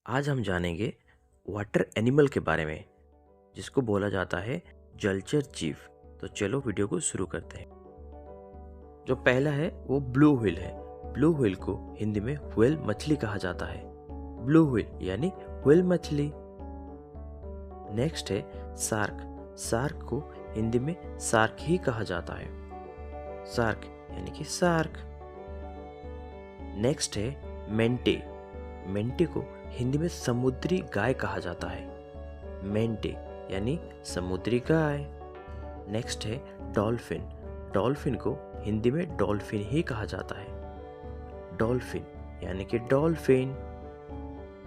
आज हम जानेंगे वाटर एनिमल के बारे में, जिसको बोला जाता है जलचर जीव। तो चलो वीडियो को शुरू करते हैं। जो पहला है वो ब्लू व्हेल है। ब्लू व्हेल को हिंदी में व्हेल मछली कहा जाता है। ब्लू व्हेल यानी व्हेल मछली। नेक्स्ट है शार्क। शार्क को हिंदी में शार्क ही कहा जाता है। शार्क यानी कि शार्क। नेक्स्ट है मेंटे। मेंटे को हिंदी में समुद्री गाय कहा जाता है। मेंटे यानी समुद्री गाय। नेक्स्ट है डॉल्फिन। डॉल्फिन को हिंदी में डॉल्फिन ही कहा जाता है। डॉल्फिन यानी कि डॉल्फिन।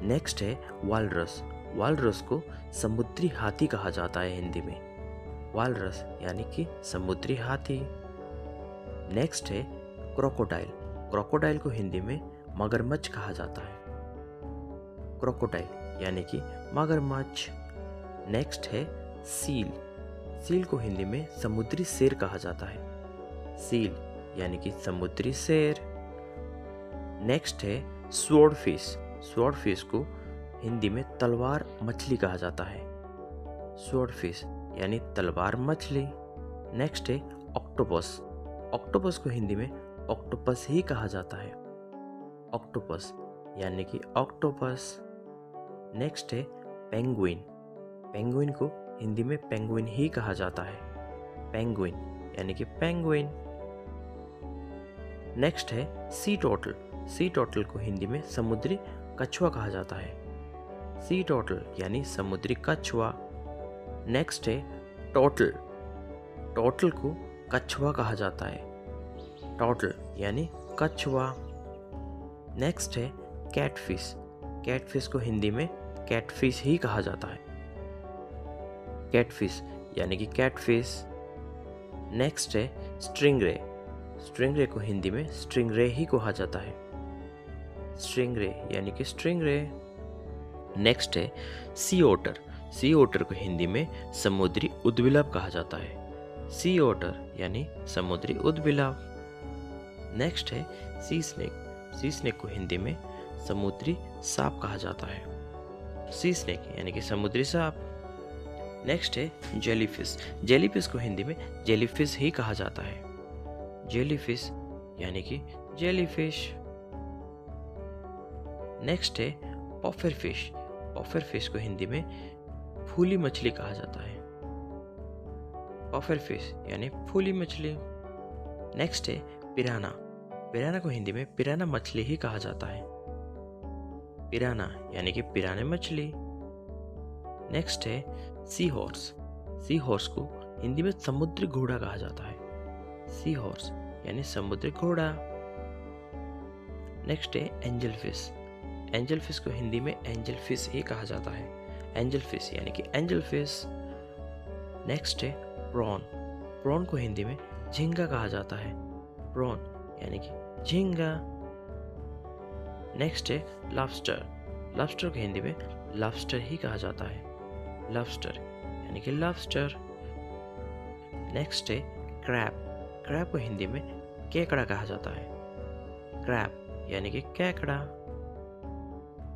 नेक्स्ट है वालरस। वालरस को समुद्री हाथी कहा जाता है हिंदी में। वालरस यानी कि समुद्री हाथी। नेक्स्ट है क्रोकोडाइल। क्रोकोडाइल को हिंदी में मगरमच्छ कहा जाता है। क्रोकोडाइल यानी कि मगरमच्छ। नेक्स्ट है सील। सील को हिंदी में समुद्री शेर कहा जाता है। सील यानी कि समुद्री शेर। नेक्स्ट है स्वॉर्ड फिश। स्वॉर्ड फिश को हिंदी में तलवार मछली कहा जाता है। स्वॉर्ड फिश यानी तलवार मछली। नेक्स्ट है ऑक्टोपस। ऑक्टोपस को हिंदी में ऑक्टोपस ही कहा जाता है। ऑक्टोपस यानी कि ऑक्टोपस। नेक्स्ट है पेंगुइन। पेंगुइन को हिंदी में पेंगुइन ही कहा जाता है। पेंगुइन यानी कि पेंगुइन। नेक्स्ट है सी टर्टल। सी टर्टल को हिंदी में समुद्री कछुआ कहा जाता है। सी टर्टल यानी समुद्री कछुआ। नेक्स्ट है टर्टल। टर्टल को कछुआ कहा जाता है। टर्टल यानी कछुआ। नेक्स्ट है कैटफिश। कैटफिश को हिंदी में कैटफिश ही कहा जाता है। कैटफिश यानी कि कैटफिश। नेक्स्ट है स्टिंगरे। स्टिंगरे को हिंदी में स्टिंगरे ही कहा जाता है। स्टिंगरे यानी कि स्टिंगरे। नेक्स्ट है सी ओटर। सी ओटर को हिंदी में समुद्री उदबिलाव कहा जाता है। सी ओटर यानी समुद्री उदबिलाव। नेक्स्ट है सी स्नेक। सी स्नेक को हिंदी में समुद्री सांप कहा जाता है। सी स्नेक यानी कि समुद्री सांप। नेक्स्ट है जेलीफिश। जेलीफिश को हिंदी में जेलीफिश ही कहा जाता है। जेलीफिश यानी कि जेलीफिश। नेक्स्ट है पॉफर फिश। पॉफर फिश को हिंदी में फूली मछली कहा जाता है। पॉफर फिश यानी फूली मछली। नेक्स्ट है पिराना। पिराना को हिंदी में पिराना मछली ही कहा जाता है। पिराना यानी कि पिराने मछली। नेक्स्ट है सी हॉर्स। सी हॉर्स को हिंदी में समुद्री घोड़ा कहा जाता है। सी हॉर्स यानी समुद्री घोड़ा। नेक्स्ट है एंजल फिश। एंजल फिश को हिंदी में एंजल फिश ही कहा जाता है। एंजल फिश यानी कि एंजल फिश। नेक्स्ट है प्रॉन। प्रॉन को हिंदी में झींगा कहा जाता है। प्रॉन यानी कि झींगा। नेक्स्ट है लॉबस्टर। लॉबस्टर को हिंदी में लॉबस्टर ही कहा जाता है। लॉबस्टर यानी कि लॉबस्टर। नेक्स्ट है क्रैब। क्रैब को हिंदी में केकड़ा कहा जाता है। क्रैब यानी कि केकड़ा।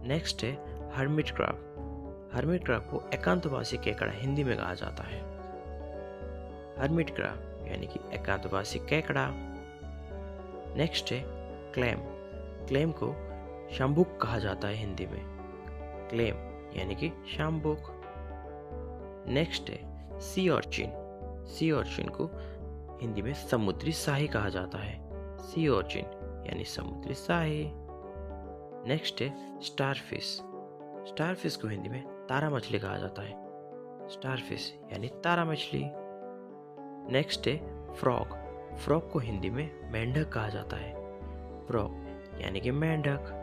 नेक्स्ट है हर्मिट क्रैब। हर्मिट क्रैब को एकांतवासी केकड़ा हिंदी में कहा जाता है। हर्मिट क्रैब यानी कि एकांतवासी केकड़ा। नेक्स्ट है क्लैम। क्लैम को शाम्बुक कहा जाता है हिंदी में। क्लैम यानी कि शाम्बुक। नेक्स्ट है सी ऑर्चिन। सी ऑर्चिन को हिंदी में समुद्री साही कहा जाता है। सी ऑर्चिन यानी समुद्री साही। नेक्स्ट है स्टारफिश। स्टारफिश को हिंदी में तारा मछली कहा जाता है। स्टारफिश यानी तारा मछली। नेक्स्ट है फ्रॉग। फ्रॉग को हिंदी में मेंढक कहा जाता है। फ्रॉग यानी कि मेंढक।